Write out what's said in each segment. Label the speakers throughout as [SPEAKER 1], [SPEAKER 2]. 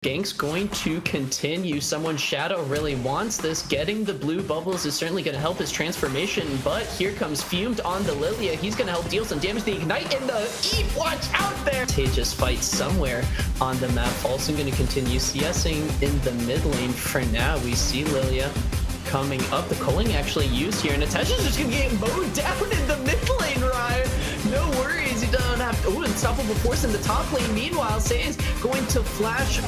[SPEAKER 1] Gank's going to continue. Someone Shadow really wants this. Getting the blue bubbles is certainly going to help his transformation, but here comes Fumed on the Lilia. He's going to help deal some damage. The Ignite in the Eve, watch out there! Contagious fight somewhere on the map. Also going to continue CSing in the mid lane for now. We see Lilia coming up. The culling actually used here, and Natasha's just going to get mowed down in the mid lane, Ryan. No worries, he doesn't have to. Oh, unstoppable force in the top lane. Meanwhile, Say's going to flash.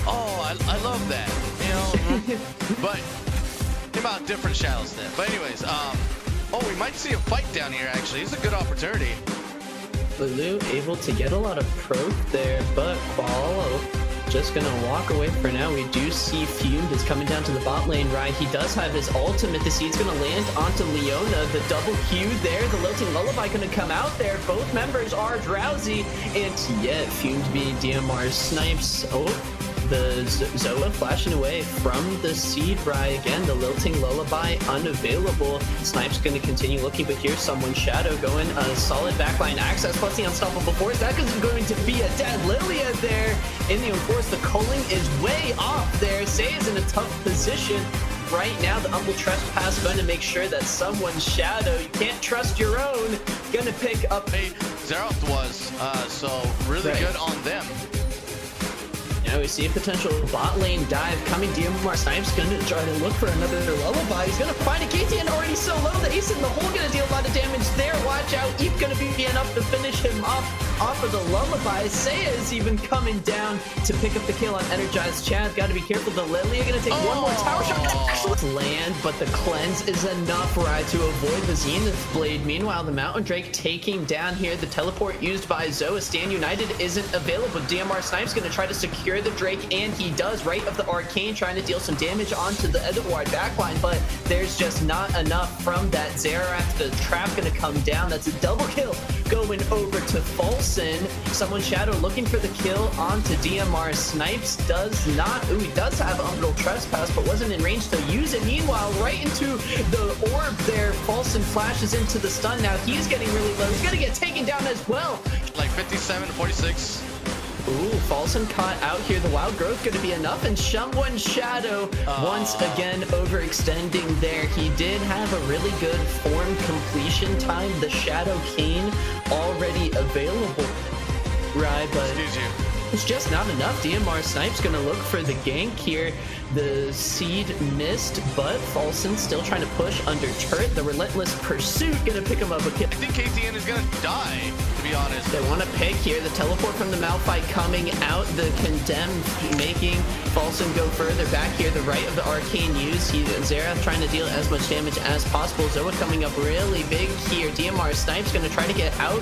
[SPEAKER 2] Oh, I love that. You know, but think about different shadow step. But anyways, oh, we might see a fight down here. Actually, it's a good opportunity.
[SPEAKER 1] Lulu able to get a lot of proc there, but Qualo just gonna walk away for now. We do see Fumed is coming down to the bot lane, right? He does have his ultimate. The seed's gonna land onto Leona. The double Q there. The Lilting Lullaby gonna come out there. Both members are drowsy, and yet Fumed being DMR snipes. Oh, the Zoa flashing away from the seed, right? Again, the Lilting Lullaby unavailable. Snipe's gonna continue looking, but here's someone Shadow going a solid backline access plus the unstoppable force. That is going to be a dead Lilia there in the enforce. The culling is way off there. Say is in a tough position right now. The Humble Trespass going to make sure that someone's Shadow, you can't trust your own, gonna pick up a
[SPEAKER 2] Xerath was so really good on them.
[SPEAKER 1] Now we see a potential bot lane dive coming. DMR Snipes gonna try to look for another Lullaby. He's gonna find a KTN already so low. The ace in the hole gonna deal a lot of damage there. Watch out, Eve gonna be enough to finish him off of the Lullaby. Saya is even coming down to pick up the kill on Energized Chad. Gotta be careful. The Lilia gonna take one more tower shot. Actually land, but the cleanse is enough, right, to avoid the Zenith Blade. Meanwhile, the Mountain Drake taking down here. The teleport used by Zoa. Stand United isn't available. DMR Snipes gonna try to secure the Drake, and he does, right of the Arcane, trying to deal some damage onto the Edward backline, but there's just not enough from that Xerath. The trap gonna come down. That's a double kill going over to Falsen. Someone Shadow looking for the kill onto DMR Snipes. Does not. Ooh, he does have Umbral Trespass, but wasn't in range to use it. Meanwhile, right into the orb there, Falsen flashes into the stun. Now he's getting really low. He's gonna get taken down as well.
[SPEAKER 2] Like 57 to 46.
[SPEAKER 1] Ooh, Falsen caught out here. The wild growth going to be enough, and someone Shadow once again overextending there. He did have a really good form completion time. The Shadow Cane already available, right? But it's just not enough. DMR Snipe's going to look for the gank here. The seed missed, but Falsen still trying to push under turret. The relentless pursuit gonna pick him up a kill.
[SPEAKER 2] I think KTN is gonna die, to be honest.
[SPEAKER 1] They want to pick here. The teleport from the Malphite coming out. The condemned making Falsen go further back here. The right of the Arcane use. Xerath trying to deal as much damage as possible. Zoa coming up really big here. DMR Snipes gonna try to get out.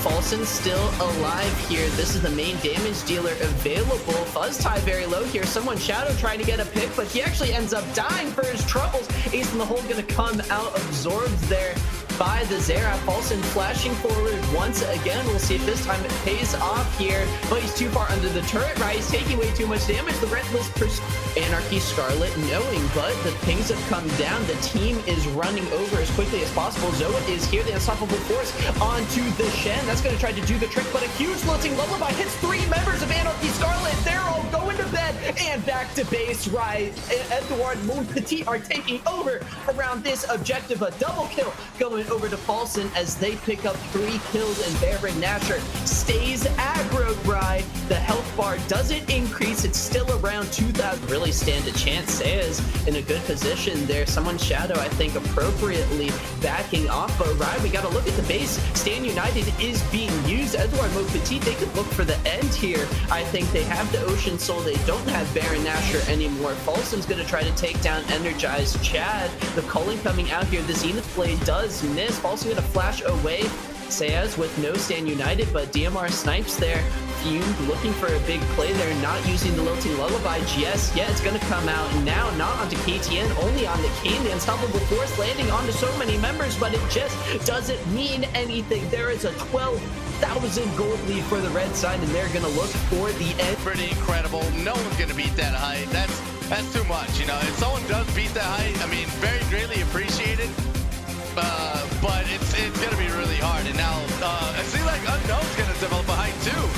[SPEAKER 1] Falsen still alive here. This is the main damage dealer available. Fuzz tie very low here. Someone Shadow trying to get a pick, but he actually ends up dying for his troubles. Ace in the hole gonna come out absorbed there by the Xerath. Falsen flashing forward once again. We'll see if this time it pays off here, but he's too far under the turret, right? He's taking way too much damage. The Relentless Pursuit. Anarchy Scarlet knowing, but the pings have come down. The team is running over as quickly as possible. Zoa is here. The unstoppable force onto the Shen. That's going to try to do the trick, but a huge Lilting Lullaby hits 3 members of Anarchy Scarlet. They're all going to bed and back to base, right? Edouard Moon Petit are taking over around this objective. A double kill going over to Falsen as they pick up 3 kills, and Baron Nasher stays aggro, right? The health bar doesn't increase. It's still around 2,000. Really stand a chance. Says in a good position there. Someone Shadow, I think, appropriately backing off, but right, we got to look at the base. Stand United is being used. Edouard Moon Petit, they could look for the end here. I think they have the Ocean Soul. They don't have Baron Nasher anymore. Falsen's going to try to take down Energized Chad. The culling coming out here. The Zenith Blade does miss. Falsen going to flash away. Sayas with no Stand United, but DMR Snipes there. Fumed looking for a big play there, not using the Lilting Lullaby just yet. It's going to come out now, not onto KTN, only on the Kane. The unstoppable force landing onto so many members, but it just doesn't mean anything. There is a 12,000 gold lead for the red side, and they're going to look for the end.
[SPEAKER 2] Pretty incredible. No one's going to beat that height. That's too much. You know, if someone does beat that height, I mean, very greatly appreciated. But it's going to be really hard. And now, I see like Unknown's going to develop a height too.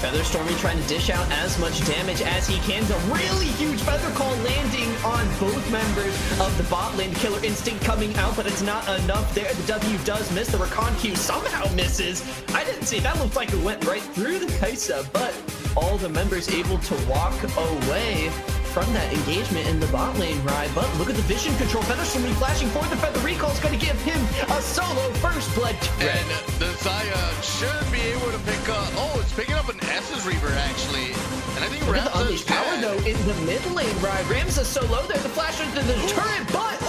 [SPEAKER 1] Featherstormy trying to dish out as much damage as he can. A really huge Feather Call landing on both members of the bot lane. Killer Instinct coming out, but it's not enough there. The W does miss. The Recon Q somehow misses. I didn't see. That looked like it went right through the Kaisa, but all the members able to walk away from that engagement in the bot lane ride. But look at the vision control. Featherstormy flashing for the Feather Recall is going to give him a solo first blood.
[SPEAKER 2] And the Zaya should be able to pick up. Oh, it's picking up an S's Reaver actually. And I think
[SPEAKER 1] Look at the
[SPEAKER 2] Ramza's
[SPEAKER 1] unleashed power
[SPEAKER 2] dead.
[SPEAKER 1] though in the mid lane ride. Ramza so low there. The flash into the turret, but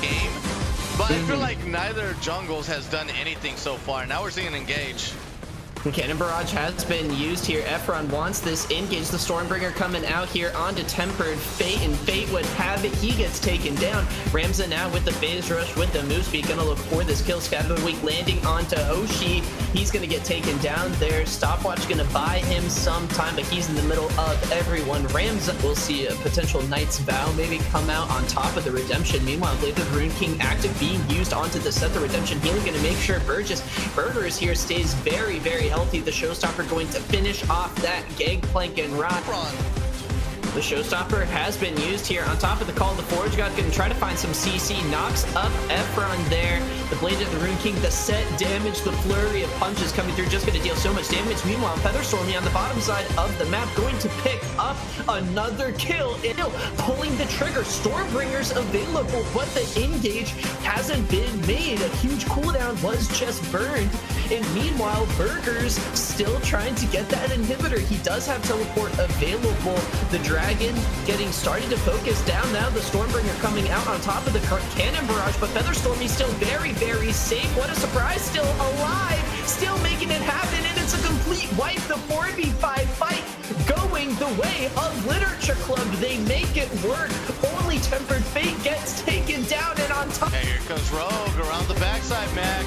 [SPEAKER 2] Game. But I feel like neither jungles has done anything so far. Now we're seeing an engage.
[SPEAKER 1] Cannon Barrage has been used here. Efron wants this engage. The Stormbringer coming out here onto Tempered Fate, and Fate would have it. He gets taken down. Ramza now with the phase rush with the move speed. Gonna look for this kill. Scatter the Weak landing onto Hoshi. He's gonna get taken down there. Stopwatch gonna buy him some time, but he's in the middle of everyone. Ramza will see a potential Knight's Vow maybe come out on top of the Redemption. Meanwhile, Blade of the Rune King active being used onto the set. The Redemption healing gonna make sure Burgers here stays very, very healthy. The Showstopper going to finish off that Gangplank and Rock. The Showstopper has been used here on top of the Call of the Forge God. Going to try to find some CC. Knocks up Efron there. The Blade of the Rune King, the set damage, the flurry of punches coming through, just going to deal so much damage. Meanwhile, Featherstormy on the bottom side of the map going to pick up another kill. And pulling the trigger. Stormbringer's available, but the engage hasn't been made. A huge cooldown was just burned. And meanwhile, Burgers still trying to get that inhibitor. He does have teleport available. The Dragon getting started to focus down now. The Stormbringer coming out on top of the Cannon Barrage, but Featherstormy still very, very safe. What a surprise, still alive, still making it happen, and it's a complete wipe. The 4v5 fight going the way of Literature Club. They make it work. Only Tempered Fate gets taken down, and on top.
[SPEAKER 2] Hey, here comes Rogue around the backside, Mac.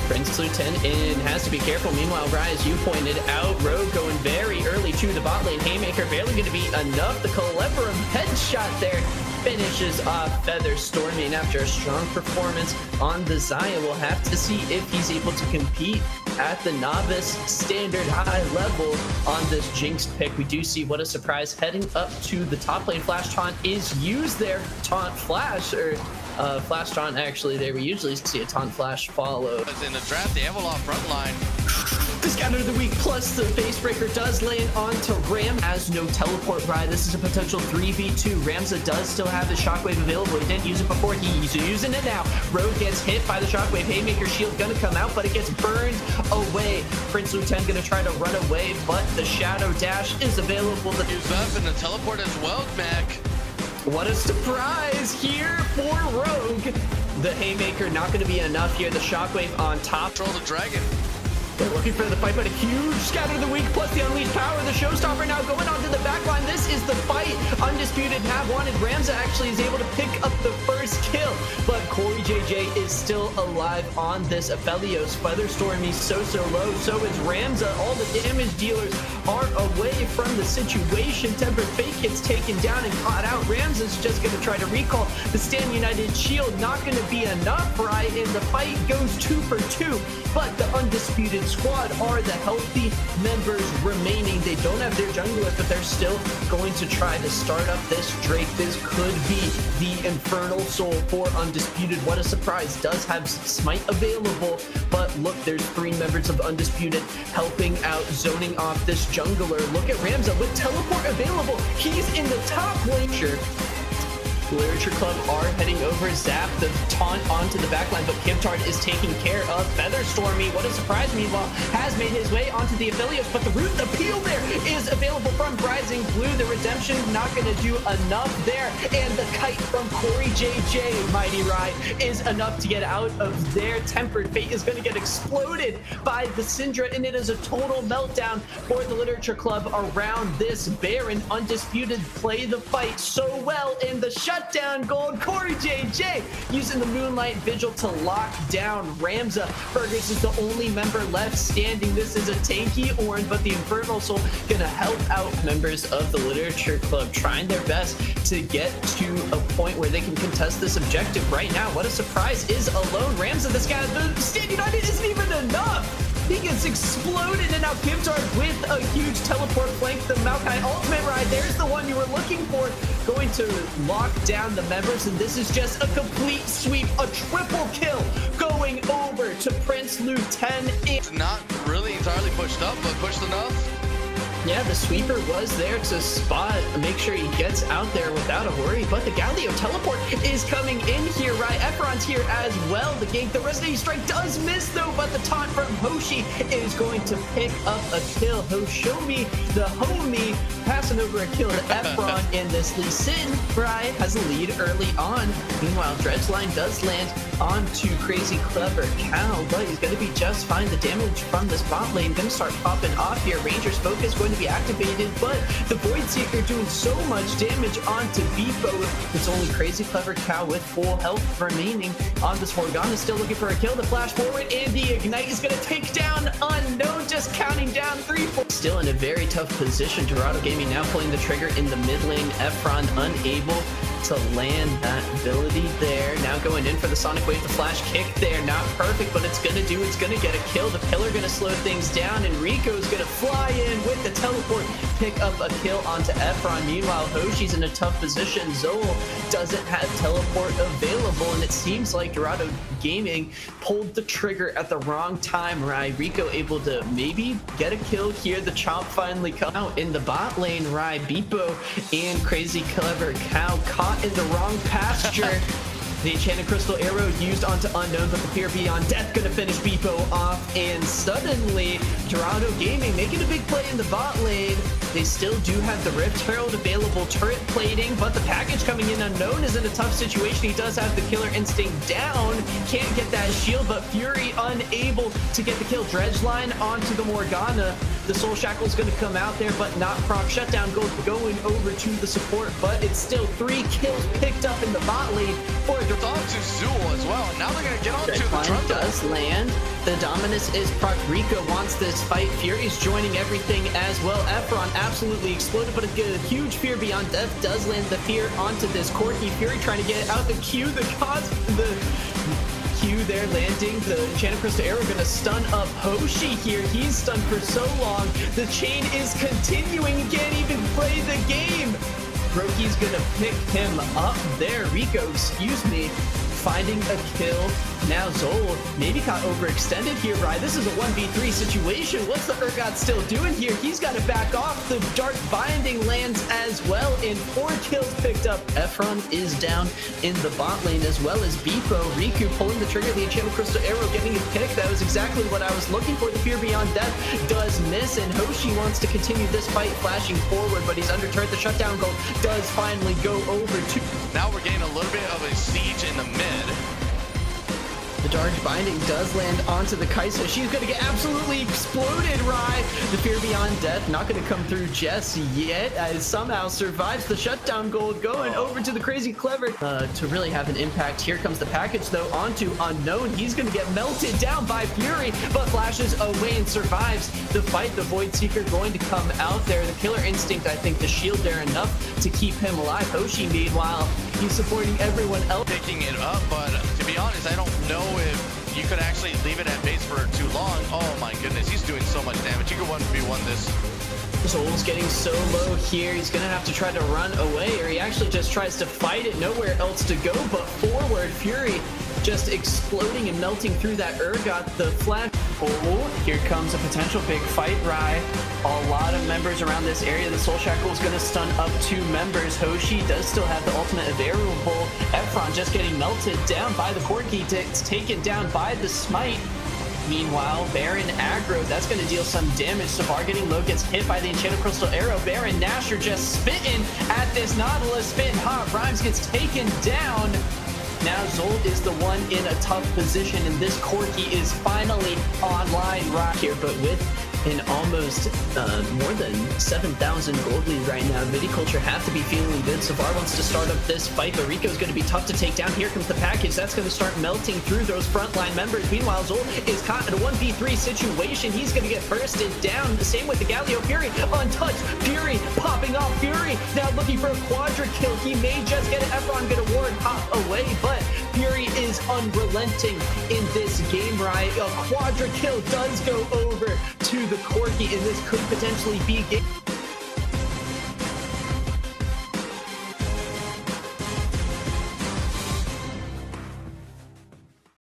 [SPEAKER 1] Prince Lieutenant in has to be careful. Meanwhile, Rye, as you pointed out, Rogue going very early to the bot lane. Haymaker barely going to be enough. The Cleverum headshot there finishes off Featherstormy. And after a strong performance on the Zaya, we'll have to see if he's able to compete at the Novice standard high level on this Jinxed pick. We do see, what a surprise, heading up to the top lane. Flash Taunt is used there. Taunt Flash, or Flash Taunt actually there. We usually see a Taunt Flash follow.
[SPEAKER 2] In the draft, the Avalon front line.
[SPEAKER 1] The Scatter of the Week plus the Face Breaker does land onto Ram. Has no teleport ride. This is a potential 3v2. Ramza does still have the Shockwave available. He didn't use it before. He's using it now. Rogue gets hit by the Shockwave. Haymaker shield gonna come out, but it gets burned away. Prince Lieutenant gonna try to run away, but the Shadow Dash is available. The
[SPEAKER 2] Use up and the teleport as well, Mac.
[SPEAKER 1] What a surprise here for Rogue. The Haymaker not going to be enough here. The Shockwave on top.
[SPEAKER 2] Control the Dragon.
[SPEAKER 1] They're looking for the fight, but a huge Scatter of the Week plus the Unleashed Power. The Showstopper now going onto the back line. This is the fight. Undisputed have wanted. Ramza actually is able to pick up the first kill, but Corey JJ is still alive on this Aphelios. Featherstormy so low. So is Ramza. All the damage dealers are away from the situation. Tempered Fate gets taken down and caught out. Ramza's just going to try to recall the Stand United shield. Not going to be enough, right? And the fight goes 2 for 2, but the Undisputed squad are the healthy members remaining. They don't have their junglers, but they're still going to try to start up this Drake. This could be the Infernal Soul for Undisputed. What a surprise. Does have Smite available, but look, there's 3 members of Undisputed helping out, zoning off this jungler. Look at Ramza with teleport available. He's in the top lane. Sure. Literature Club are heading over. Zap the taunt onto the backline, but Kiptard is taking care of Featherstormy. What a surprise. Meanwhile, has made his way onto the Aphelios, but the root appeal there is available from Rising Blue. The Redemption not going to do enough there, and the kite from Corey JJ, Mighty Rye, is enough to get out of there. Tempered Fate is going to get exploded by the Syndra, and it is a total meltdown for the Literature Club around this Baron. Undisputed play the fight so well, and the shutdown gold. Corey JJ using the Moonlight Vigil to lock down Ramza. Burgers is the only member left standing. This is a tanky orange, but the Infernal Soul gonna help out members of the Literature Club, trying their best to get to a point where they can contest this objective right now. What a surprise is alone Ramza. This guy, the Stand United isn't even enough. He gets exploded, and now Gibtard with a huge teleport flank. The Maokai ultimate ride. There's the one you were looking for. Going to lock down the members, and this is just a complete sweep. A triple kill going over to Prince Lu 10.
[SPEAKER 2] It's not really entirely pushed up, but pushed enough.
[SPEAKER 1] Yeah, the sweeper was there to spot, make sure he gets out there without a worry, but the Galio teleport is coming in here, right? Efron's here as well. The gank, the Resident Strike does miss though, but the taunt from Hoshi is going to pick up a kill. Hoshomi, the homie, passing over a kill to Efron, and this Lee Sin, right, has a lead early on. Meanwhile, Dredgeline does land onto Crazy Clever Cow, but he's going to be just fine. The damage from this bot lane going to start popping off here. Ranger's focus going to be activated, but the Void Seeker doing so much damage onto Beefo. It's only Crazy Clever Cow with full health remaining on this Morgana, still looking for a kill. The flash forward and the ignite is going to take down Unknown, just counting down 3-4. Still in a very tough position. Dorado Gaming now pulling the trigger in the mid lane. Efron unable to land that ability there. Now going in for the Sonic Wave, the flash kick there. Not perfect, but it's gonna do. It's gonna get a kill. The pillar gonna slow things down, and Rico's gonna fly in with the teleport, pick up a kill onto Efron. Meanwhile, Hoshi's in a tough position. Zol doesn't have teleport available, and it seems like Dorado Gaming pulled the trigger at the wrong time, right? Rico able to maybe get a kill here. The chomp finally come out in the bot lane, right? Beepo and Crazy Clever Cow caught in the wrong pasture. The Enchanted Crystal Arrow used onto Unknown, but the Fear Beyond Death gonna finish Beepo off, and suddenly Dorado Gaming making a big play in the bot lane. They still do have the Rift Herald available, turret plating, but the package coming in. Unknown is in a tough situation. He does have the Killer Instinct down, can't get that shield, but Fury unable to get the kill. Dredgeline onto the Morgana. The Soul Shackle's gonna come out there, but not proc. Shutdown goes going over to the support, but it's still 3 kills picked up in the bot lane for
[SPEAKER 2] It's on to Zool as well, and now they're gonna get onto the Trundle.
[SPEAKER 1] Does land. The Dominus is proc. Rico wants this fight. Fury's joining everything as well. Efron absolutely exploded, but a huge Fear Beyond Death does land the fear onto this Corki. Fury trying to get out the Q, the Q there landing. The Enchanted Crystal Arrow gonna stun up Hoshi here. He's stunned for so long. The chain is continuing. He can't even play the game. Roki's gonna pick him up there. Rico, excuse me, finding a kill. Now Zol maybe got overextended here, right? This is a 1v3 situation. What's the Urgot still doing here? He's got to back off. The Dark Binding lands as well, and 4 kills picked up. Efron is down in the bot lane, as well as Beefo. Riku pulling the trigger, the Enchanted Crystal Arrow getting a pick. That was exactly what I was looking for. The Fear Beyond Death does miss, and Hoshi wants to continue this fight, flashing forward, but he's under turret. The shutdown goal does finally go over to...
[SPEAKER 2] Now we're getting a little bit of a siege in the mid.
[SPEAKER 1] The Dark Binding does land onto the Kaisa. She's going to get absolutely exploded, right? The Fear Beyond Death not going to come through just yet, as somehow survives the shutdown goal, going over to the Crazy Clever to really have an impact. Here comes the package, though, onto Unknown. He's going to get melted down by Fury, but flashes away and survives the fight. The Void Seeker going to come out there. The Killer Instinct, I think, the shield there enough to keep him alive. Hoshi, meanwhile, he's supporting everyone else.
[SPEAKER 2] Picking it up, but to be honest, I don't know if you could actually leave it at base for too long. Oh my goodness, he's doing so much damage. You could 1v1 this.
[SPEAKER 1] Zol's getting so low here. He's gonna have to try to run away, or he actually just tries to fight it. Nowhere else to go but forward. Fury just exploding and melting through that Urgot. The flash. Oh, here comes a potential big fight, Rai. A lot of members around this area. The Soul Shackle is going to stun up 2 members. Hoshi does still have the ultimate available. Efron just getting melted down by the Corki. It's taken down by the Smite. Meanwhile, Baron aggro, that's going to deal some damage. Savar getting low, gets hit by the Enchanted Crystal Arrow. Baron Nasher just spitting at this Nautilus. Spitting hot. Rhymes gets taken down. Now Zold is the one in a tough position, and this Corki is finally online right here, but with an almost more than 7,000 gold lead right now. Viticulture have to be feeling good. Savar wants to start up this fight, but Rico's going to be tough to take down. Here comes the package. That's going to start melting through those frontline members. Meanwhile, Zol is caught in a 1v3 situation. He's going to get bursted down. The same with the Galio. Fury untouched. Fury popping off. Fury now looking for a quadra kill. He may just get it. Efron going to ward pop away, but Fury is unrelenting in this game, right? A quadra kill does go over to the Corki, and this could potentially be game.